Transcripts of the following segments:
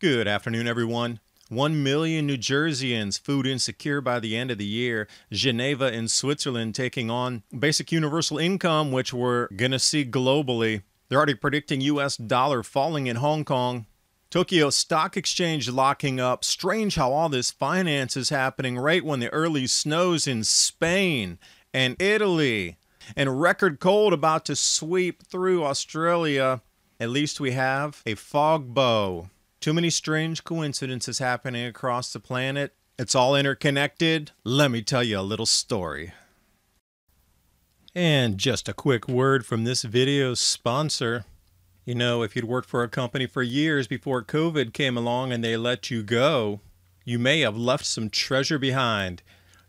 Good afternoon, everyone. 1 million New Jerseyans food insecure by the end of the year. Geneva in Switzerland taking on basic universal income, which we're going to see globally. They're already predicting U.S. dollar falling in Hong Kong. Tokyo Stock Exchange locking up. Strange how all this finance is happening right when the early snows in Spain and Italy and record cold about to sweep through Australia. At least we have a fog bow. Too many strange coincidences happening across the planet. It's all interconnected. Let me tell you a little story. And just a quick word from this video's sponsor. You know, if you'd worked for a company for years before COVID came along and they let you go, you may have left some treasure behind.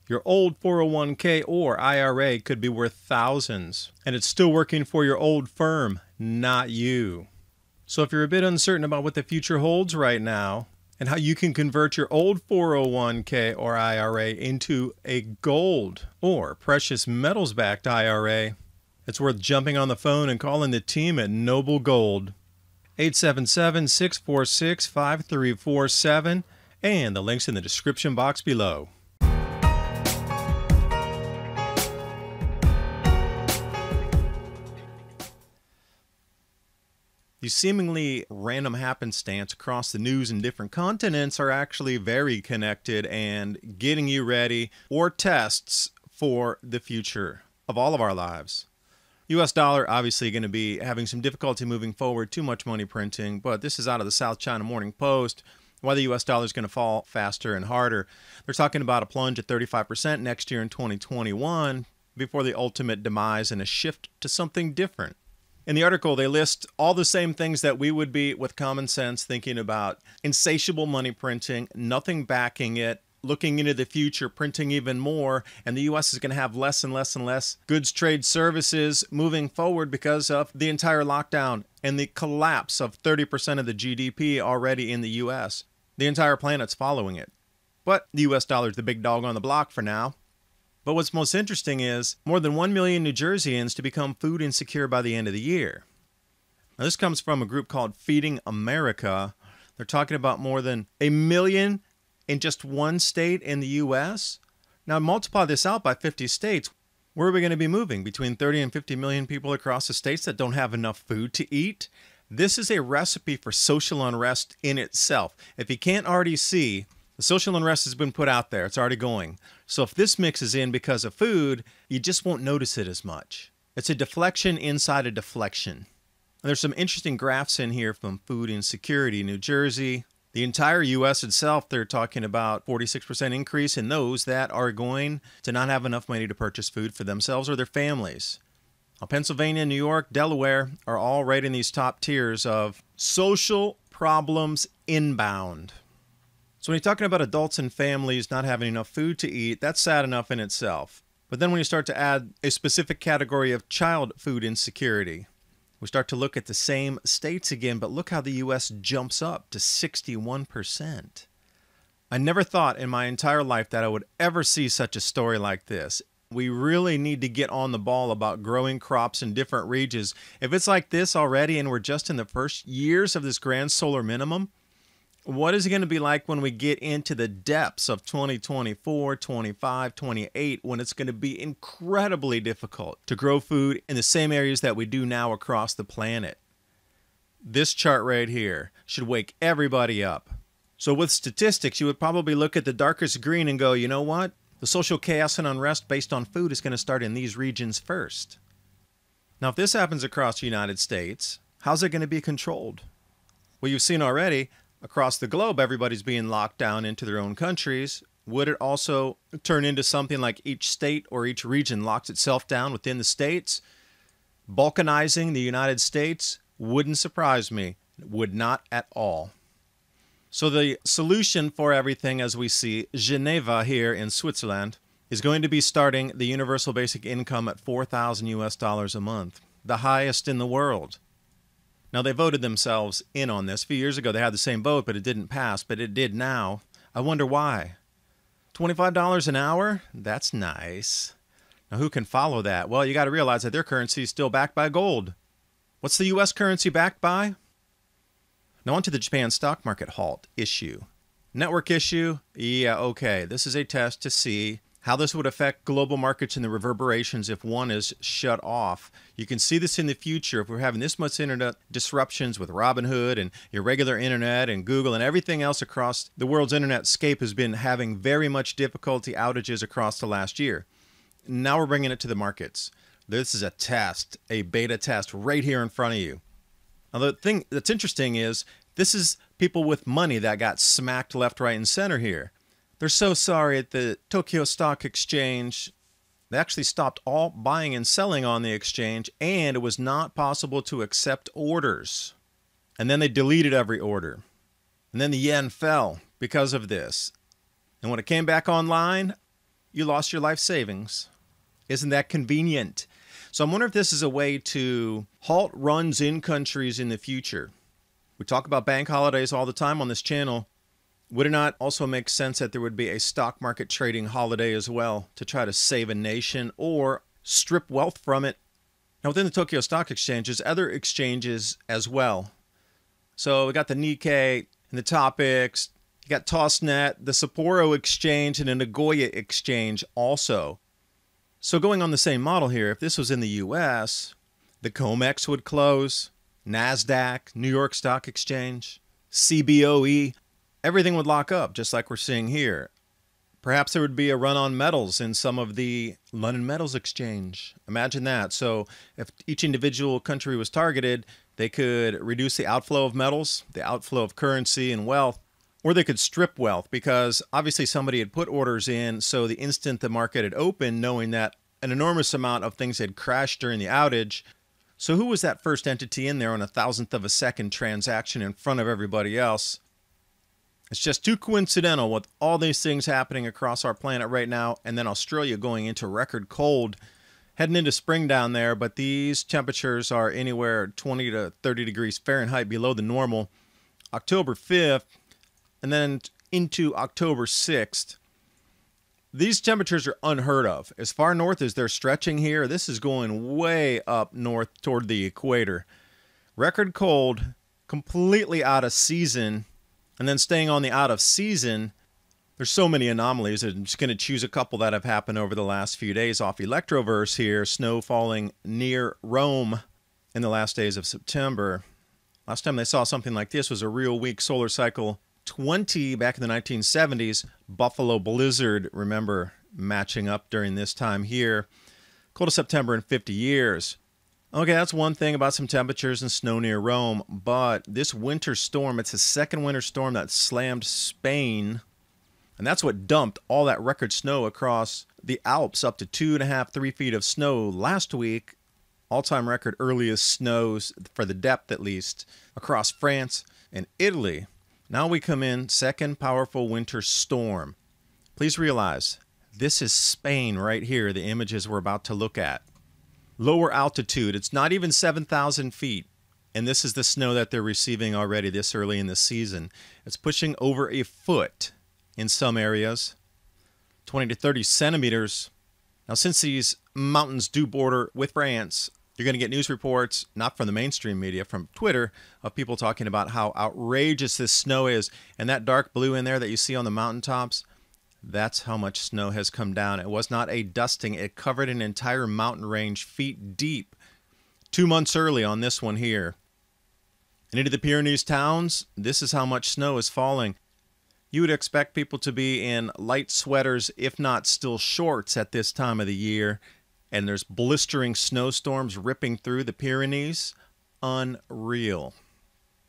Your old 401k or IRA could be worth thousands, and it's still working for your old firm, not you. So if you're a bit uncertain about what the future holds right now and how you can convert your old 401k or IRA into a gold or precious metals-backed IRA, it's worth jumping on the phone and calling the team at Noble Gold. 877-646-5347, and the link's in the description box below. These seemingly random happenstance across the news in different continents are actually very connected and getting you ready or tests for the future of all of our lives. U.S. dollar obviously going to be having some difficulty moving forward, too much money printing, but this is out of the South China Morning Post, why the U.S. dollar is going to fall faster and harder. They're talking about a plunge at 35% next year in 2021 before the ultimate demise and a shift to something different. In the article, they list all the same things that we would be with common sense thinking about. Insatiable money printing, nothing backing it, looking into the future, printing even more, and the U.S. is going to have less and less and less goods trade services moving forward because of the entire lockdown and the collapse of 30% of the GDP already in the U.S. The entire planet's following it. But the U.S. dollar is the big dog on the block for now. But what's most interesting is more than 1 million New Jerseyans to become food insecure by the end of the year. Now, this comes from a group called Feeding America. They're talking about more than 1 million in just one state in the U.S. Now, multiply this out by 50 states. Where are we going to be moving? Between 30 and 50 million people across the states that don't have enough food to eat? This is a recipe for social unrest in itself. If you can't already see, the social unrest has been put out there. It's already going. So if this mixes in because of food, you just won't notice it as much. It's a deflection inside a deflection. And there's some interesting graphs in here from Food Insecurity, New Jersey. The entire U.S. itself, they're talking about 46% increase in those that are going to not have enough money to purchase food for themselves or their families. Now, Pennsylvania, New York, Delaware are all right in these top tiers of social problems inbound. So when you're talking about adults and families not having enough food to eat, that's sad enough in itself. But then when you start to add a specific category of child food insecurity, we start to look at the same states again, but look how the U.S. jumps up to 61%. I never thought in my entire life that I would ever see such a story like this. We really need to get on the ball about growing crops in different regions. If it's like this already and we're just in the first years of this grand solar minimum, what is it going to be like when we get into the depths of 2024, 25, 28, when it's going to be incredibly difficult to grow food in the same areas that we do now across the planet? This chart right here should wake everybody up. So with statistics, you would probably look at the darkest green and go, you know what? The social chaos and unrest based on food is going to start in these regions first. Now, if this happens across the United States, how's it going to be controlled? Well, you've seen already, across the globe, everybody's being locked down into their own countries. Would it also turn into something like each state or each region locks itself down within the states? Balkanizing the United States wouldn't surprise me. It would not at all. So the solution for everything, as we see, Geneva here in Switzerland, is going to be starting the universal basic income at $4,000 a month, the highest in the world. Now, they voted themselves in on this. A few years ago, they had the same vote, but it didn't pass, but it did now. I wonder why. $25 an hour? That's nice. Now, who can follow that? Well, you got to realize that their currency is still backed by gold. What's the U.S. currency backed by? Now on to the Japan stock market halt issue. Network issue? Yeah, okay. This is a test to see how this would affect global markets and the reverberations if one is shut off. You can see this in the future if we're having this much internet disruptions with Robinhood and your regular internet and Google and everything else across the world's internet scape has been having very much difficulty outages across the last year. Now we're bringing it to the markets. This is a test, a beta test right here in front of you. Now the thing that's interesting is this is people with money that got smacked left, right, and center here. They're so sorry at the Tokyo Stock Exchange. They actually stopped all buying and selling on the exchange, and it was not possible to accept orders. And then they deleted every order. And then the yen fell because of this. And when it came back online, you lost your life savings. Isn't that convenient? So I'm wondering if this is a way to halt runs in countries in the future. We talk about bank holidays all the time on this channel. Would it not also make sense that there would be a stock market trading holiday as well to try to save a nation or strip wealth from it? Now within the Tokyo Stock Exchange, there's other exchanges as well. So we got the Nikkei and the Topix, you got TossNet, the Sapporo Exchange, and the Nagoya Exchange also. So going on the same model here, if this was in the US, the COMEX would close, NASDAQ, New York Stock Exchange, CBOE, everything would lock up, just like we're seeing here. Perhaps there would be a run on metals in some of the London Metals Exchange. Imagine that. So if each individual country was targeted, they could reduce the outflow of metals, the outflow of currency and wealth, or they could strip wealth because obviously somebody had put orders in. So the instant the market had opened, knowing that an enormous amount of things had crashed during the outage. So who was that first entity in there on a thousandth of a second transaction in front of everybody else? It's just too coincidental with all these things happening across our planet right now, and then Australia going into record cold, heading into spring down there, but these temperatures are anywhere 20 to 30 degrees Fahrenheit below the normal. October 5th, and then into October 6th. These temperatures are unheard of. As far north as they're stretching here, this is going way up north toward the equator. Record cold, completely out of season. And then staying on the out of season, there's so many anomalies. I'm just going to choose a couple that have happened over the last few days off Electroverse here. Snow falling near Rome in the last days of September. Last time they saw something like this was a real weak solar cycle 20 back in the 1970s. Buffalo blizzard, remember, matching up during this time here. Coldest September in 50 years. Okay, that's one thing about some temperatures and snow near Rome, but this winter storm, it's the second winter storm that slammed Spain, and that's what dumped all that record snow across the Alps, up to 2.5, 3 feet of snow last week. All-time record earliest snows, for the depth at least, across France and Italy. Now we come in, second powerful winter storm. Please realize, this is Spain right here, the images we're about to look at. Lower altitude, it's not even 7,000 feet. And this is the snow that they're receiving already this early in the season. It's pushing over a foot in some areas, 20 to 30 centimeters. Now, since these mountains do border with France, you're going to get news reports, not from the mainstream media, from Twitter, of people talking about how outrageous this snow is. And that dark blue in there that you see on the mountaintops, that's how much snow has come down. It was not a dusting. It covered an entire mountain range feet deep 2 months early on this one here. And into the Pyrenees towns, this is how much snow is falling. You would expect people to be in light sweaters, if not still shorts at this time of the year. And there's blistering snowstorms ripping through the Pyrenees. Unreal.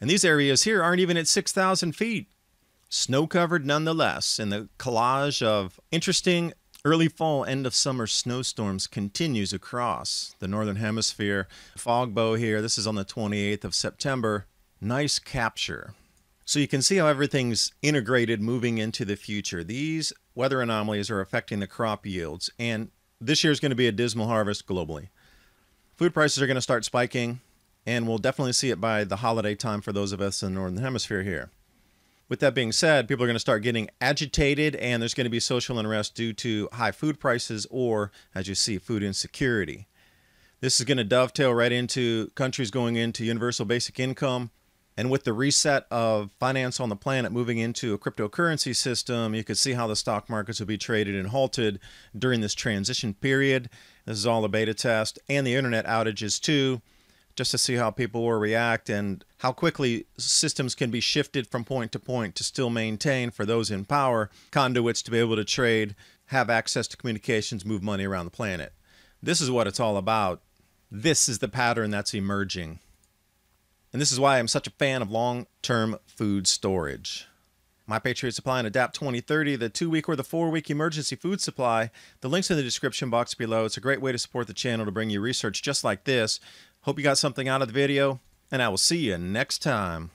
And these areas here aren't even at 6,000 feet. Snow-covered nonetheless, and the collage of interesting early fall, end of summer snowstorms continues across the northern hemisphere. Fog bow here, this is on the 28th of September. Nice capture. So you can see how everything's integrated moving into the future. These weather anomalies are affecting the crop yields, and this year is going to be a dismal harvest globally. Food prices are going to start spiking, and we'll definitely see it by the holiday time for those of us in the northern hemisphere here. With that being said, people are going to start getting agitated, and there's going to be social unrest due to high food prices or, as you see, food insecurity. This is going to dovetail right into countries going into universal basic income And with the reset of finance on the planet moving into a cryptocurrency system, you could see how the stock markets would be traded and halted during this transition period. This is all a beta test, and the internet outages too, just to see how people will react and how quickly systems can be shifted from point to point to still maintain, for those in power, conduits to be able to trade, have access to communications, move money around the planet. This is what it's all about. This is the pattern that's emerging. And this is why I'm such a fan of long-term food storage. My Patriot Supply and Adapt 2030, the 2-week or the 4-week emergency food supply. The link's in the description box below. It's a great way to support the channel to bring you research just like this. Hope you got something out of the video, and I will see you next time.